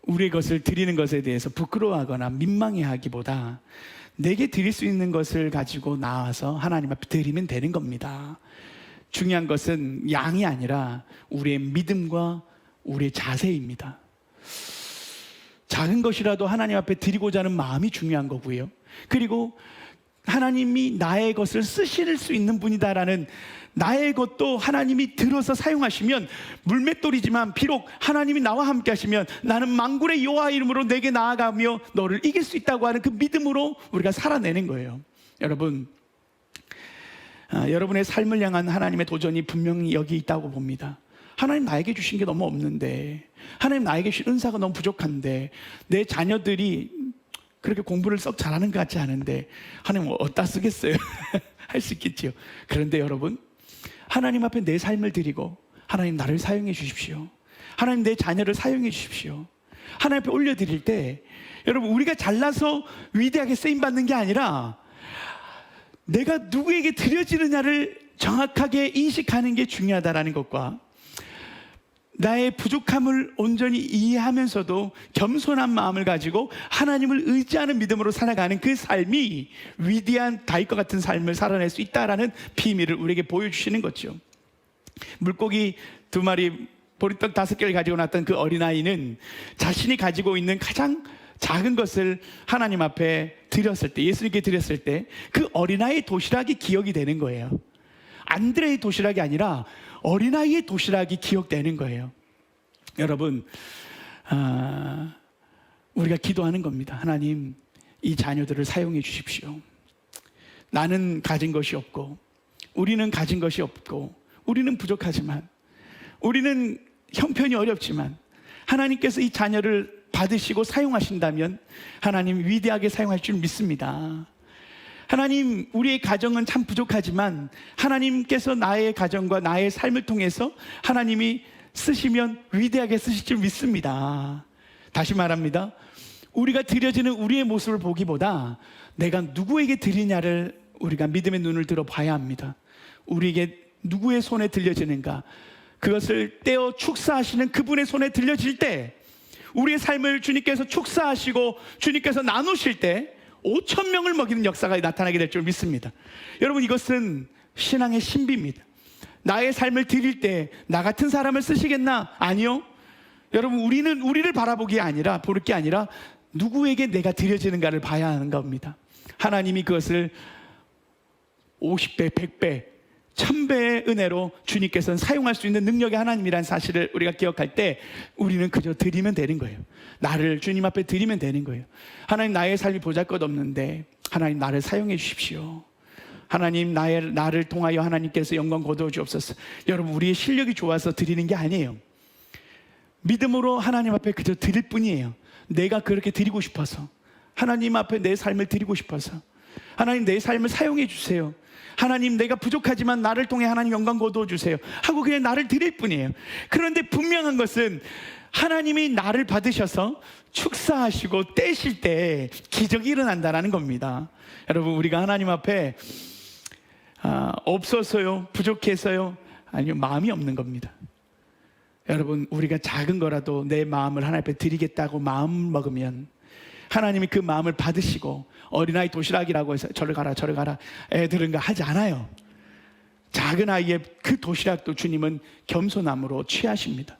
우리의 것을 드리는 것에 대해서 부끄러워하거나 민망해하기보다 내게 드릴 수 있는 것을 가지고 나와서 하나님 앞에 드리면 되는 겁니다. 중요한 것은 양이 아니라 우리의 믿음과 우리의 자세입니다. 작은 것이라도 하나님 앞에 드리고자 하는 마음이 중요한 거고요. 그리고 하나님이 나의 것을 쓰실 수 있는 분이다라는, 나의 것도 하나님이 들어서 사용하시면 물맷돌이지만 비록 하나님이 나와 함께 하시면 나는 만군의 여호와 이름으로 내게 나아가며 너를 이길 수 있다고 하는 그 믿음으로 우리가 살아내는 거예요. 여러분, 여러분의 삶을 향한 하나님의 도전이 분명히 여기 있다고 봅니다. 하나님 나에게 주신 게 너무 없는데, 하나님 나에게 주신 은사가 너무 부족한데, 내 자녀들이 그렇게 공부를 썩 잘하는 것 같지 않은데 하나님 어디다 쓰겠어요? 할 수 있겠죠. 그런데 여러분, 하나님 앞에 내 삶을 드리고 하나님 나를 사용해 주십시오. 하나님 내 자녀를 사용해 주십시오. 하나님 앞에 올려드릴 때, 여러분 우리가 잘나서 위대하게 쓰임받는 게 아니라 내가 누구에게 드려지느냐를 정확하게 인식하는 게 중요하다는 것과, 나의 부족함을 온전히 이해하면서도 겸손한 마음을 가지고 하나님을 의지하는 믿음으로 살아가는 그 삶이 위대한 다윗과 같은 삶을 살아낼 수 있다는 비밀을 우리에게 보여주시는 거죠. 물고기 2마리, 보리떡 5개를 가지고 났던 그 어린아이는 자신이 가지고 있는 가장 작은 것을 하나님 앞에 드렸을 때, 예수님께 드렸을 때 그 어린아이의 도시락이 기억이 되는 거예요. 안드레의 도시락이 아니라 어린아이의 도시락이 기억되는 거예요. 여러분, 우리가 기도하는 겁니다. 하나님, 이 자녀들을 사용해 주십시오. 나는 가진 것이 없고, 우리는 가진 것이 없고, 우리는 부족하지만, 우리는 형편이 어렵지만 하나님께서 이 자녀를 받으시고 사용하신다면 하나님 위대하게 사용할 줄 믿습니다. 하나님, 우리의 가정은 참 부족하지만 하나님께서 나의 가정과 나의 삶을 통해서 하나님이 쓰시면 위대하게 쓰실 줄 믿습니다. 다시 말합니다. 우리가 드려지는 우리의 모습을 보기보다 내가 누구에게 드리냐를 우리가 믿음의 눈을 들어 봐야 합니다. 우리에게 누구의 손에 들려지는가, 그것을 떼어 축사하시는 그분의 손에 들려질 때, 우리의 삶을 주님께서 축사하시고 주님께서 나누실 때 5,000명을 먹이는 역사가 나타나게 될 줄 믿습니다. 여러분, 이것은 신앙의 신비입니다. 나의 삶을 드릴 때 나 같은 사람을 쓰시겠나? 아니요. 여러분, 우리는 우리를 바라보기 아니라, 볼 게 아니라 누구에게 내가 드려지는가를 봐야 하는 겁니다. 하나님이 그것을 50배, 100배, 1000배의 은혜로 주님께서는 사용할 수 있는 능력의 하나님이라는 사실을 우리가 기억할 때 우리는 그저 드리면 되는 거예요. 나를 주님 앞에 드리면 되는 거예요. 하나님, 나의 삶이 보잘것없는데 하나님 나를 사용해 주십시오. 하나님, 나를 통하여 하나님께서 영광 거두어 주옵소서. 여러분, 우리의 실력이 좋아서 드리는 게 아니에요. 믿음으로 하나님 앞에 그저 드릴 뿐이에요. 내가 그렇게 드리고 싶어서, 하나님 앞에 내 삶을 드리고 싶어서, 하나님 내 삶을 사용해 주세요, 하나님 내가 부족하지만 나를 통해 하나님 영광 거두어 주세요 하고 그냥 나를 드릴 뿐이에요. 그런데 분명한 것은 하나님이 나를 받으셔서 축사하시고 떼실 때 기적이 일어난다는 겁니다. 여러분, 우리가 하나님 앞에 없어서요, 부족해서요, 아니요, 마음이 없는 겁니다. 여러분, 우리가 작은 거라도 내 마음을 하나님 앞에 드리겠다고 마음 먹으면 하나님이 그 마음을 받으시고, 어린아이 도시락이라고 해서 저를 가라 저를 가라 애들은가 하지 않아요. 작은 아이의 그 도시락도 주님은 겸손함으로 취하십니다.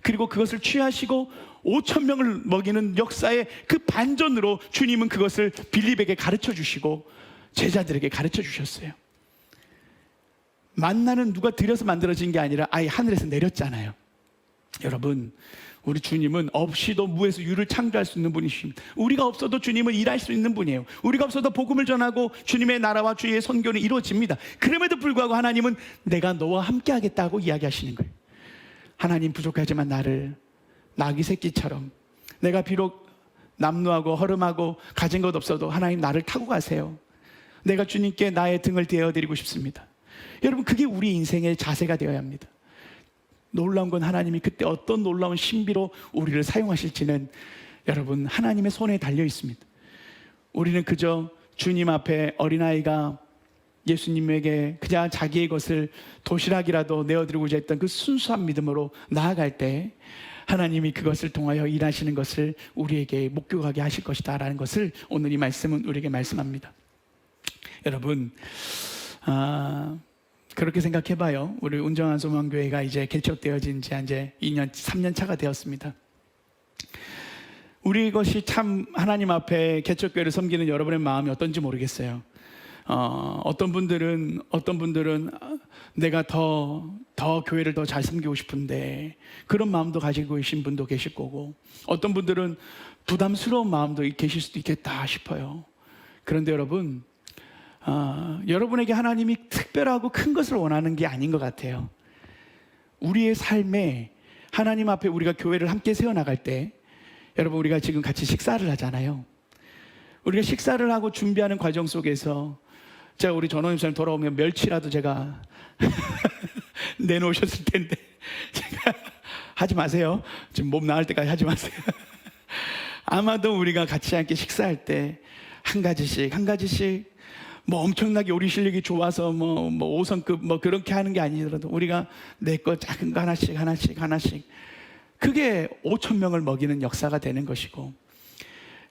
그리고 그것을 취하시고 5,000명을 먹이는 역사의 그 반전으로 주님은 그것을 빌립에게 가르쳐 주시고 제자들에게 가르쳐 주셨어요. 만나는 누가 들여서 만들어진 게 아니라 아예 하늘에서 내렸잖아요. 여러분, 우리 주님은 없이도 무에서 유를 창조할 수 있는 분이십니다. 우리가 없어도 주님은 일할 수 있는 분이에요. 우리가 없어도 복음을 전하고 주님의 나라와 주의 선교는 이루어집니다. 그럼에도 불구하고 하나님은 내가 너와 함께 하겠다고 이야기하시는 거예요. 하나님, 부족하지만 나를 나귀 새끼처럼, 내가 비록 남루하고 허름하고 가진 것 없어도 하나님 나를 타고 가세요. 내가 주님께 나의 등을 대어드리고 싶습니다. 여러분, 그게 우리 인생의 자세가 되어야 합니다. 놀라운 건 하나님이 그때 어떤 놀라운 신비로 우리를 사용하실지는 여러분 하나님의 손에 달려 있습니다. 우리는 그저 주님 앞에 어린아이가 예수님에게 그냥 자기의 것을 도시락이라도 내어드리고자 했던 그 순수한 믿음으로 나아갈 때 하나님이 그것을 통하여 일하시는 것을 우리에게 목격하게 하실 것이다 라는 것을 오늘 이 말씀은 우리에게 말씀합니다. 여러분, 그렇게 생각해봐요. 우리 운정한 소망교회가 이제 개척되어진 지 이제 2년, 3년 차가 되었습니다. 우리 것이 참 하나님 앞에 개척교회를 섬기는 여러분의 마음이 어떤지 모르겠어요. 어떤 분들은 내가 더 교회를 더 잘 섬기고 싶은데 그런 마음도 가지고 계신 분도 계실 거고, 어떤 분들은 부담스러운 마음도 계실 수도 있겠다 싶어요. 그런데 여러분, 여러분에게 하나님이 특별하고 큰 것을 원하는 게 아닌 것 같아요. 우리의 삶에 하나님 앞에 우리가 교회를 함께 세워나갈 때, 여러분, 우리가 지금 같이 식사를 하잖아요. 우리가 식사를 하고 준비하는 과정 속에서 제가 우리 전원님 목사님 돌아오면 멸치라도 제가 내놓으셨을 텐데 제가 하지 마세요. 지금 몸 나을 때까지 하지 마세요. 아마도 우리가 같이 함께 식사할 때 한 가지씩 뭐 엄청나게 요리 실력이 좋아서 뭐 5성급 뭐 그렇게 하는 게 아니더라도 우리가 내 거 작은 거 하나씩 그게 5,000명을 먹이는 역사가 되는 것이고,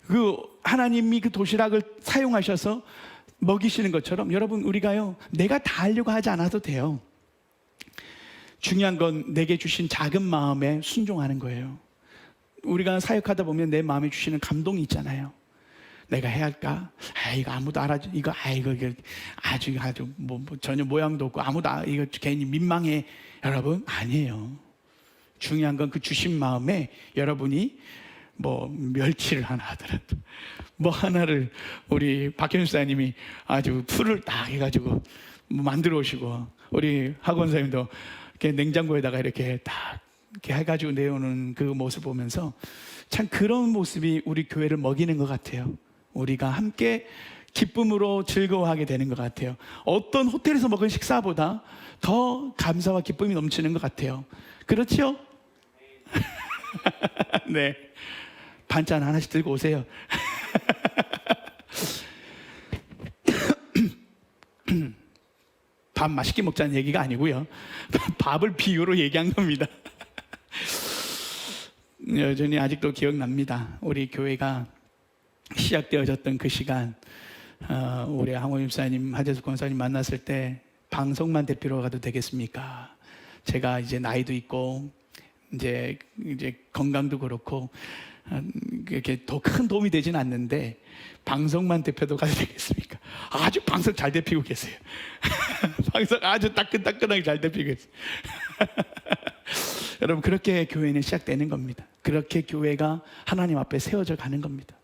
그 하나님이 그 도시락을 사용하셔서 먹이시는 것처럼 여러분, 우리가요 내가 다 하려고 하지 않아도 돼요. 중요한 건 내게 주신 작은 마음에 순종하는 거예요. 우리가 사역하다 보면 내 마음에 주시는 감동이 있잖아요. 내가 해야 할까? 이거 아무도 알아줘. 이거 아주 뭐 전혀 모양도 없고 아무도 이거 괜히 민망해. 여러분, 아니에요. 중요한 건 그 주신 마음에 여러분이 뭐 멸치를 하나 하더라도 뭐 하나를 우리 박현수 사님이 아주 풀을 딱 해가지고 뭐 만들어 오시고, 우리 학원 선생님도 이렇게 냉장고에다가 이렇게 딱 이렇게 해가지고 내오는 그 모습 보면서 참 그런 모습이 우리 교회를 먹이는 것 같아요. 우리가 함께 기쁨으로 즐거워하게 되는 것 같아요. 어떤 호텔에서 먹은 식사보다 더 감사와 기쁨이 넘치는 것 같아요. 그렇죠? 네, 반찬 하나씩 들고 오세요. 밥 맛있게 먹자는 얘기가 아니고요, 밥을 비유로 얘기한 겁니다. 여전히 아직도 기억납니다. 우리 교회가 시작되어졌던 그 시간, 우리 항호 집사님, 하재숙 권사님 만났을 때 방송만 대표로 가도 되겠습니까? 제가 이제 나이도 있고 이제 건강도 그렇고 이렇게 더 큰 도움이 되진 않는데 방송만 대표도 가도 되겠습니까? 아주 방송 잘 대피고 계세요. 방송 아주 따끈따끈하게 잘 대피고 계세요. 여러분, 그렇게 교회는 시작되는 겁니다. 그렇게 교회가 하나님 앞에 세워져 가는 겁니다.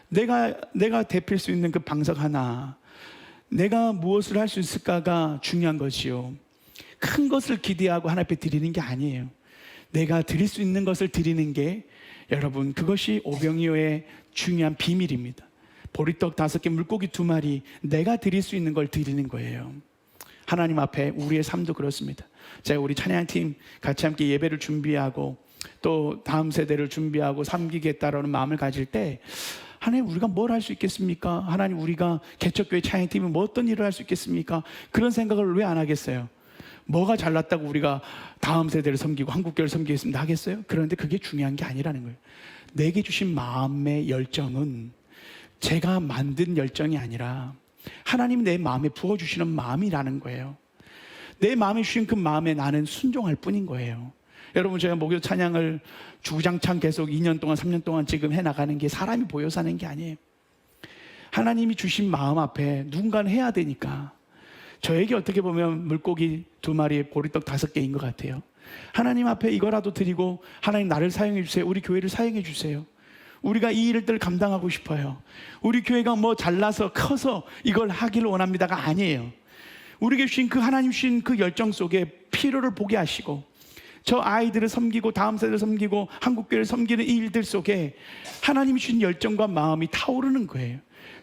내가 대필 수 있는 그 방석 하나, 내가 무엇을 할 수 있을까가 중요한 것이요, 큰 것을 기대하고 하나님 앞에 드리는 게 아니에요. 내가 드릴 수 있는 것을 드리는 게 여러분 그것이 오병이어의 중요한 비밀입니다. 보리떡 5개, 물고기 2마리, 내가 드릴 수 있는 걸 드리는 거예요. 하나님 앞에 우리의 삶도 그렇습니다. 제가 우리 찬양팀 같이 함께 예배를 준비하고 또 다음 세대를 준비하고 섬기겠다라는 마음을 가질 때 하나님 우리가 뭘 할 수 있겠습니까? 하나님 우리가 개척교회 찬양팀이 뭐 어떤 일을 할 수 있겠습니까? 그런 생각을 왜 안 하겠어요? 뭐가 잘났다고 우리가 다음 세대를 섬기고 한국교회를 섬기겠습니다 하겠어요? 그런데 그게 중요한 게 아니라는 거예요. 내게 주신 마음의 열정은 제가 만든 열정이 아니라 하나님이 내 마음에 부어주시는 마음이라는 거예요. 내 마음에 주신 그 마음에 나는 순종할 뿐인 거예요. 여러분 제가 목요 찬양을 주구장창 계속 2년 동안 3년 동안 지금 해나가는 게 사람이 보여서 하는 게 아니에요. 하나님이 주신 마음 앞에 누군가는 해야 되니까. 저에게 어떻게 보면 물고기 2마리에 보리떡 5개인 것 같아요. 하나님 앞에 이거라도 드리고 하나님 나를 사용해 주세요. 우리 교회를 사용해 주세요. 우리가 이 일들을 감당하고 싶어요. 우리 교회가 뭐 잘나서 커서 이걸 하기를 원합니다가 아니에요. 우리에게 주신 그 하나님 주신 그 열정 속에 필요를 보게 하시고 저 아이들을 섬기고 다음 세대를 섬기고 한국교회를 섬기는 이 일들 속에 하나님이 주신 열정과 마음이 타오르는 거예요.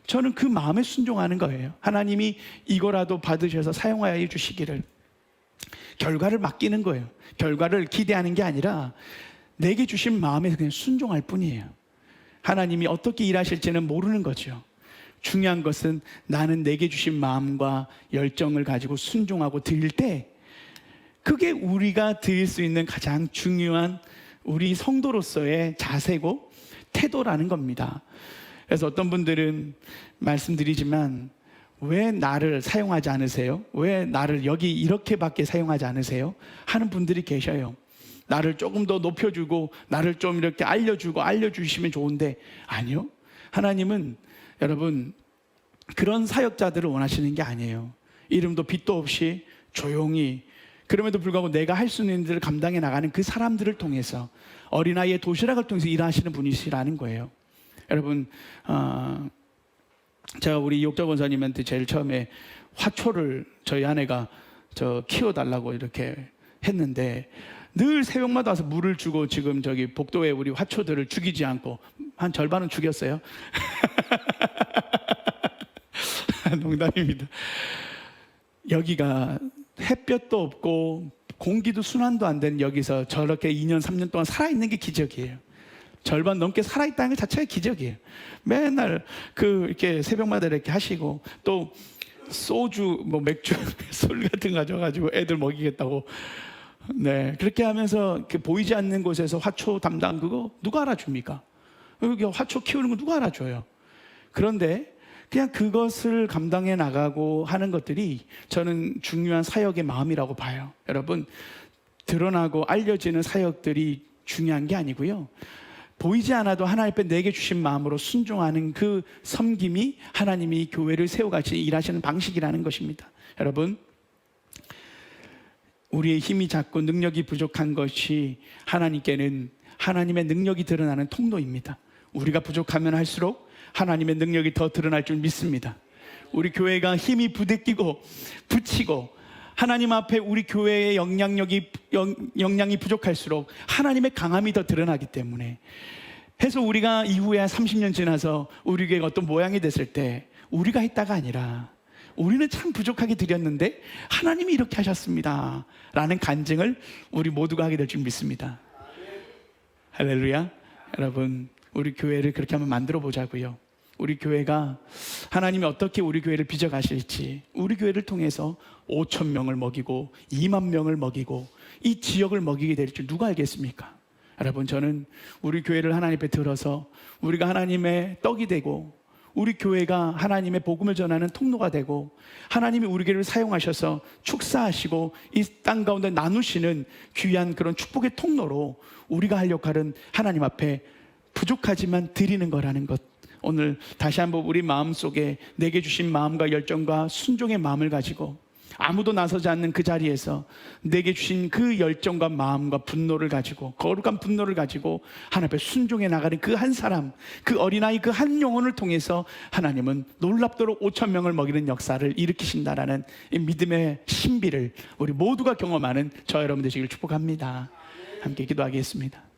저는 그 마음에 순종하는 거예요. 하나님이 이거라도 받으셔서 사용하여 주시기를. 결과를 맡기는 거예요. 결과를 기대하는 게 아니라 내게 주신 마음에 그냥 순종할 뿐이에요. 하나님이 어떻게 일하실지는 모르는 거죠. 중요한 것은 나는 내게 주신 마음과 열정을 가지고 순종하고 드릴 때 그게 우리가 드릴 수 있는 가장 중요한 우리 성도로서의 자세고 태도라는 겁니다. 그래서 어떤 분들은 말씀드리지만 왜 나를 사용하지 않으세요? 왜 나를 여기 이렇게밖에 사용하지 않으세요? 하는 분들이 계셔요. 나를 조금 더 높여주고 나를 좀 이렇게 알려주고 알려주시면 좋은데 아니요. 하나님은 여러분 그런 사역자들을 원하시는 게 아니에요. 이름도 빛도 없이 조용히 그럼에도 불구하고 내가 할 수 있는 일을 감당해 나가는 그 사람들을 통해서 어린아이의 도시락을 통해서 일하시는 분이시라는 거예요. 여러분 제가 우리 이옥자 권사님한테 제일 처음에 화초를 저희 아내가 키워달라고 이렇게 했는데 늘 새벽마다 와서 물을 주고 지금 저기 복도에 우리 화초들을 죽이지 않고 한 절반은 죽였어요. 농담입니다. 여기가 햇볕도 없고 공기도 순환도 안 되는 여기서 저렇게 2년 3년 동안 살아있는 게 기적이에요. 절반 넘게 살아있다는 것 자체가 기적이에요. 맨날 이렇게 새벽마다 이렇게 하시고 또 소주 맥주 술 같은 거 가져가지고 애들 먹이겠다고 네, 그렇게 하면서 보이지 않는 곳에서 화초 담당 그거 누가 알아줍니까? 여기 화초 키우는 거 누가 알아줘요? 그런데 그냥 그것을 감당해 나가고 하는 것들이 저는 중요한 사역의 마음이라고 봐요. 여러분 드러나고 알려지는 사역들이 중요한 게 아니고요. 보이지 않아도 하나님 앞에 내게 주신 마음으로 순종하는 그 섬김이 하나님이 교회를 세워가시 일하시는 방식이라는 것입니다. 여러분 우리의 힘이 작고 능력이 부족한 것이 하나님께는 하나님의 능력이 드러나는 통로입니다. 우리가 부족하면 할수록 하나님의 능력이 더 드러날 줄 믿습니다. 우리 교회가 힘이 부대끼고 붙이고 하나님 앞에 우리 교회의 역량이 부족할수록 하나님의 강함이 더 드러나기 때문에 해서 우리가 이후에 30년 지나서 우리 교회가 어떤 모양이 됐을 때 우리가 했다가 아니라 우리는 참 부족하게 드렸는데 하나님이 이렇게 하셨습니다 라는 간증을 우리 모두가 하게 될 줄 믿습니다. 할렐루야. 여러분 우리 교회를 그렇게 한번 만들어 보자고요. 우리 교회가 하나님이 어떻게 우리 교회를 빚어가실지 우리 교회를 통해서 5,000명을 먹이고 2만 명을 먹이고 이 지역을 먹이게 될 줄 누가 알겠습니까? 여러분 저는 우리 교회를 하나님 앞에 들어서 우리가 하나님의 떡이 되고 우리 교회가 하나님의 복음을 전하는 통로가 되고 하나님이 우리 교회를 사용하셔서 축사하시고 이 땅 가운데 나누시는 귀한 그런 축복의 통로로 우리가 할 역할은 하나님 앞에 부족하지만 드리는 거라는 것. 오늘 다시 한번 우리 마음속에 내게 주신 마음과 열정과 순종의 마음을 가지고 아무도 나서지 않는 그 자리에서 내게 주신 그 열정과 마음과 분노를 가지고 거룩한 분노를 가지고 하나님 앞에 순종해 나가는 그 한 사람, 그 어린아이 그 한 영혼을 통해서 하나님은 놀랍도록 5,000명을 먹이는 역사를 일으키신다라는 이 믿음의 신비를 우리 모두가 경험하는 저 여러분 되시길 축복합니다. 함께 기도하겠습니다.